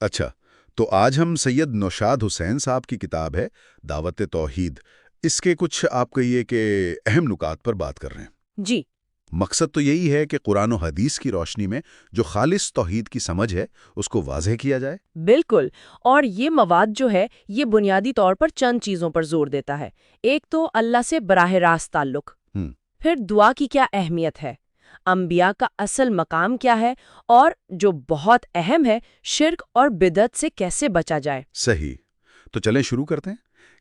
اچھا، تو آج ہم سید نوشاد حسین صاحب کی کتاب ہے دعوت توحید، اس کے کچھ آپ کہیے کہ اہم نکات پر بات کر رہے ہیں۔ جی مقصد تو یہی ہے کہ قرآن و حدیث کی روشنی میں جو خالص توحید کی سمجھ ہے اس کو واضح کیا جائے۔ بالکل، اور یہ مواد جو ہے یہ بنیادی طور پر چند چیزوں پر زور دیتا ہے۔ ایک تو اللہ سے براہ راست تعلق، پھر دعا کی کیا اہمیت ہے، انبیاء کا اصل مقام کیا ہے، اور جو بہت اہم ہے شرک اور بدعت سے کیسے بچا جائے۔ صحیح، تو چلیں شروع کرتے ہیں۔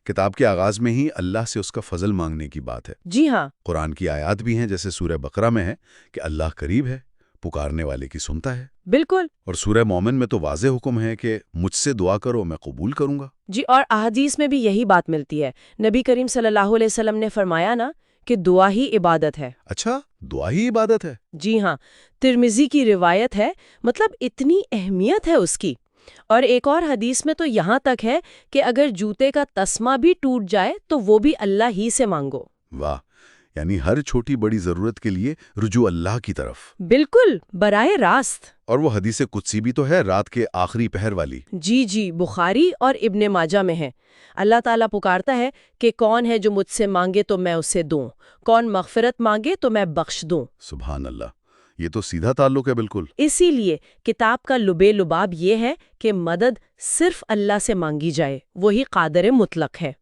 کتاب کے آغاز میں ہی اللہ سے اس کا فضل مانگنے کی بات ہے۔ جی ہاں، قرآن کی آیات بھی ہیں، جیسے سورہ بقرہ میں ہے کہ اللہ قریب ہے، پکارنے والے کی سنتا ہے، بالکل۔ اور سورہ مومن میں تو واضح حکم ہے کہ مجھ سے دعا کرو میں قبول کروں گا۔ جی، اور احادیث میں بھی یہی بات ملتی ہے۔ نبی کریم صلی اللہ علیہ وسلم نے فرمایا نا کہ دعا ہی عبادت ہے۔ اچھا، دعا ہی عبادت ہے؟ جی ہاں، ترمذی کی روایت ہے، مطلب اتنی اہمیت ہے اس کی۔ اور ایک اور حدیث میں تو یہاں تک ہے کہ اگر جوتے کا تسمہ بھی ٹوٹ جائے تو وہ بھی اللہ ہی سے مانگو۔ واہ، یعنی ہر چھوٹی بڑی ضرورت کے لیے رجوع اللہ کی طرف۔ بالکل، براہ راست۔ اور وہ حدیث قدسی بھی تو ہے، رات کے آخری پہر والی۔ جی جی، بخاری اور ابن ماجہ میں ہے۔ اللہ تعالیٰ پکارتا ہے کہ کون ہے جو مجھ سے مانگے تو میں اسے دوں، کون مغفرت مانگے تو میں بخش دوں۔ سبحان اللہ، یہ تو سیدھا تعلق ہے بالکل۔ اسی لیے کتاب کا لبے لباب یہ ہے کہ مدد صرف اللہ سے مانگی جائے، وہی قادر مطلق ہے۔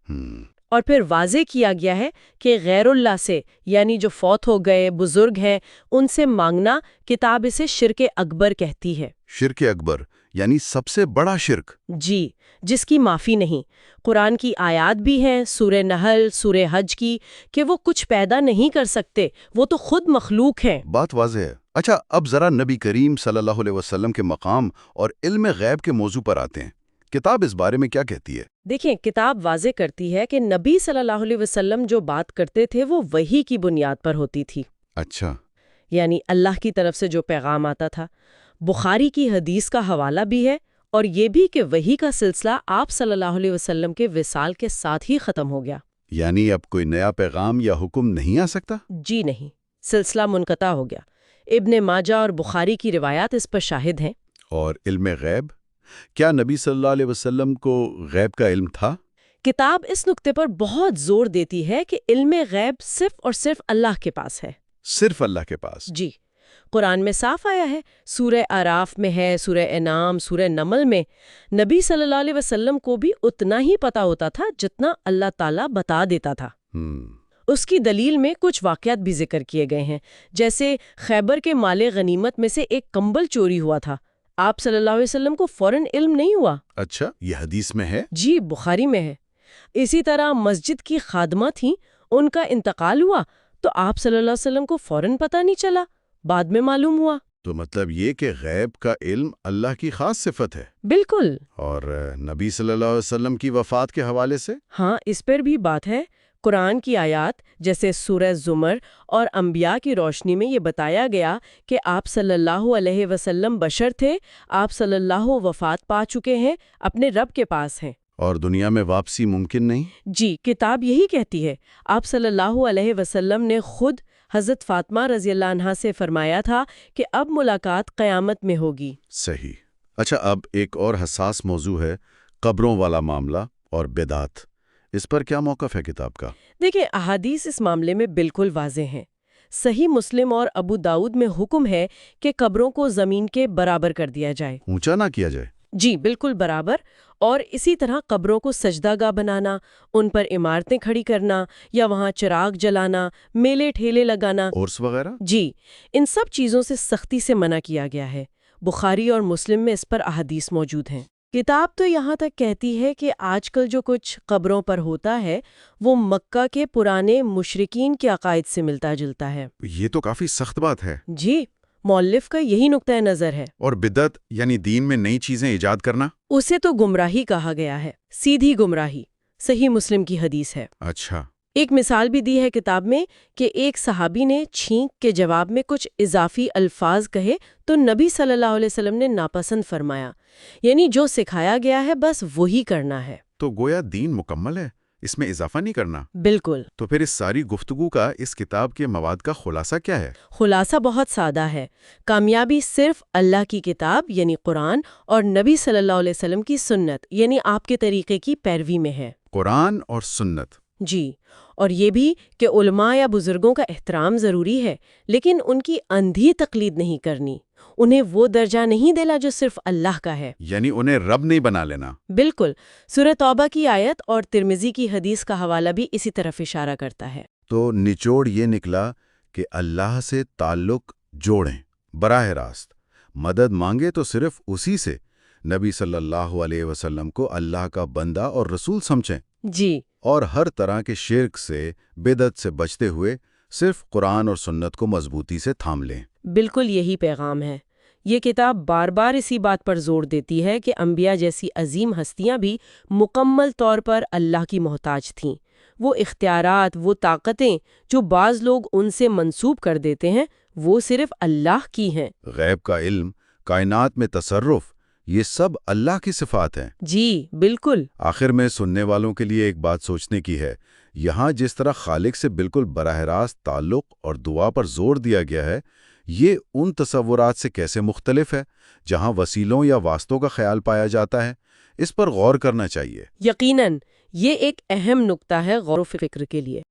اور پھر واضح کیا گیا ہے کہ غیر اللہ سے، یعنی جو فوت ہو گئے بزرگ ہیں، ان سے مانگنا کتاب اسے شرک اکبر کہتی ہے۔ شرک اکبر یعنی سب سے بڑا شرک؟ جی، جس کی معافی نہیں۔ قرآن کی آیات بھی ہیں، سورہ نحل، سورہ حج کی، کہ وہ کچھ پیدا نہیں کر سکتے، وہ تو خود مخلوق ہیں۔ بات واضح ہے۔ اچھا، اب ذرا نبی کریم صلی اللہ علیہ وسلم کے مقام اور علم غیب کے موضوع پر آتے ہیں۔ کتاب اس بارے میں کیا کہتی ہے؟ دیکھیں، کتاب واضح کرتی ہے کہ نبی صلی اللہ علیہ وسلم جو بات کرتے تھے وہ وحی کی بنیاد پر ہوتی تھی۔ اچھا، یعنی اللہ کی طرف سے جو پیغام آتا تھا۔ بخاری کی حدیث کا حوالہ بھی ہے، اور یہ بھی کہ وحی کا سلسلہ آپ صلی اللہ علیہ وسلم کے وصال کے ساتھ ہی ختم ہو گیا۔ یعنی اب کوئی نیا پیغام یا حکم نہیں آ سکتا؟ جی نہیں، سلسلہ منقطع ہو گیا۔ ابن ماجہ اور بخاری کی روایات اس پر شاہد ہیں۔ اور علم غیب، کیا نبی صلی اللہ علیہ وسلم کو غیب کا علم تھا؟ کتاب اس نقطے پر بہت زور دیتی ہے کہ علم غیب صرف اور صرف اللہ کے پاس ہے۔ صرف اللہ کے پاس؟ جی، قرآن میں صاف آیا ہے، سورہ اعراف میں ہے، سورہ انعام، سورہ نمل میں۔ نبی صلی اللہ علیہ وسلم کو بھی اتنا ہی پتا ہوتا تھا جتنا اللہ تعالیٰ بتا دیتا تھا۔ اس کی دلیل میں کچھ واقعات بھی ذکر کیے گئے ہیں، جیسے خیبر کے مال غنیمت میں سے ایک کمبل چوری ہوا تھا، آپ صلی اللہ علیہ وسلم کو فوراً علم نہیں ہوا۔ اچھا، یہ حدیث میں ہے؟ جی، بخاری میں ہے۔ اسی طرح مسجد کی خادمہ تھیں، ان کا انتقال ہوا تو آپ صلی اللہ علیہ وسلم کو فوراً پتہ نہیں چلا، بعد میں معلوم ہوا۔ تو مطلب یہ کہ غیب کا علم اللہ کی خاص صفت ہے؟ بالکل۔ اور نبی صلی اللہ علیہ وسلم کی وفات کے حوالے سے؟ ہاں، اس پر بھی بات ہے۔ قرآن کی آیات جیسے سورہ زمر اور انبیاء کی روشنی میں یہ بتایا گیا کہ آپ صلی اللہ علیہ وسلم بشر تھے، آپ صلی اللہ وفات پا چکے ہیں، اپنے رب کے پاس ہیں، اور دنیا میں واپسی ممکن نہیں؟ جی، کتاب یہی کہتی ہے۔ آپ صلی اللہ علیہ وسلم نے خود حضرت فاطمہ رضی اللہ عنہا سے فرمایا تھا کہ اب ملاقات قیامت میں ہوگی۔ صحیح۔ اچھا، اب ایک اور حساس موضوع ہے، قبروں والا معاملہ اور بدعت۔ اس پر کیا موقف ہے کتاب کا؟ دیکھیں، احادیث اس معاملے میں بالکل واضح ہیں۔ صحیح مسلم اور ابو داؤد میں حکم ہے کہ قبروں کو زمین کے برابر کر دیا جائے، اونچا نہ کیا جائے؟ جی بالکل برابر۔ اور اسی طرح قبروں کو سجدہ گاہ بنانا، ان پر عمارتیں کھڑی کرنا یا وہاں چراغ جلانا، میلے ٹھیلے لگانا، عرس وغیرہ، جی، ان سب چیزوں سے سختی سے منع کیا گیا ہے۔ بخاری اور مسلم میں اس پر احادیث موجود ہیں۔ کتاب تو یہاں تک کہتی ہے کہ آج کل جو کچھ قبروں پر ہوتا ہے وہ مکہ کے پرانے مشرکین کے عقائد سے ملتا جلتا ہے۔ یہ تو کافی سخت بات ہے۔ جی، مؤلف کا یہی نقطۂ نظر ہے۔ اور بدعت یعنی دین میں نئی چیزیں ایجاد کرنا؟ اسے تو گمراہی کہا گیا ہے، سیدھی گمراہی۔ صحیح مسلم کی حدیث ہے۔ اچھا، ایک مثال بھی دی ہے کتاب میں کہ ایک صحابی نے چھینک کے جواب میں کچھ اضافی الفاظ کہے تو نبی صلی اللہ علیہ وسلم نے ناپسند فرمایا، یعنی جو سکھایا گیا ہے بس وہی کرنا ہے۔ تو گویا دین مکمل ہے، اس میں اضافہ نہیں کرنا۔ بالکل۔ تو پھر اس ساری گفتگو کا اس کتاب کے مواد کا خلاصہ کیا ہے؟ خلاصہ بہت سادہ ہے۔ کامیابی صرف اللہ کی کتاب یعنی قرآن اور نبی صلی اللہ علیہ وسلم کی سنت یعنی آپ کے طریقے کی پیروی میں ہے۔ قرآن اور سنت۔ جی، اور یہ بھی کہ علماء یا بزرگوں کا احترام ضروری ہے، لیکن ان کی اندھی تقلید نہیں کرنی، انہیں وہ درجہ نہیں دینا جو صرف اللہ کا ہے۔ یعنی انہیں رب نہیں بنا لینا۔ بالکل۔ سورہ توبہ کی آیت اور ترمذی کی حدیث کا حوالہ بھی اسی طرف اشارہ کرتا ہے۔ تو نچوڑ یہ نکلا کہ اللہ سے تعلق جوڑیں براہ راست، مدد مانگے تو صرف اسی سے، نبی صلی اللہ علیہ وسلم کو اللہ کا بندہ اور رسول سمجھیں، جی، اور ہر طرح کے شرک سے بدعت سے بچتے ہوئے صرف قرآن اور سنت کو مضبوطی سے تھام لیں۔ بالکل یہی پیغام ہے۔ یہ کتاب بار بار اسی بات پر زور دیتی ہے کہ انبیاء جیسی عظیم ہستیاں بھی مکمل طور پر اللہ کی محتاج تھیں۔ وہ اختیارات، وہ طاقتیں جو بعض لوگ ان سے منسوب کر دیتے ہیں، وہ صرف اللہ کی ہیں۔ غیب کا علم، کائنات میں تصرف، یہ سب اللہ کی صفات ہیں۔ جی بالکل۔ آخر میں سننے والوں کے لیے ایک بات سوچنے کی ہے، یہاں جس طرح خالق سے بالکل براہ راست تعلق اور دعا پر زور دیا گیا ہے، یہ ان تصورات سے کیسے مختلف ہے جہاں وسیلوں یا واسطوں کا خیال پایا جاتا ہے؟ اس پر غور کرنا چاہیے۔ یقیناً یہ ایک اہم نقطہ ہے غور و فکر کے لیے۔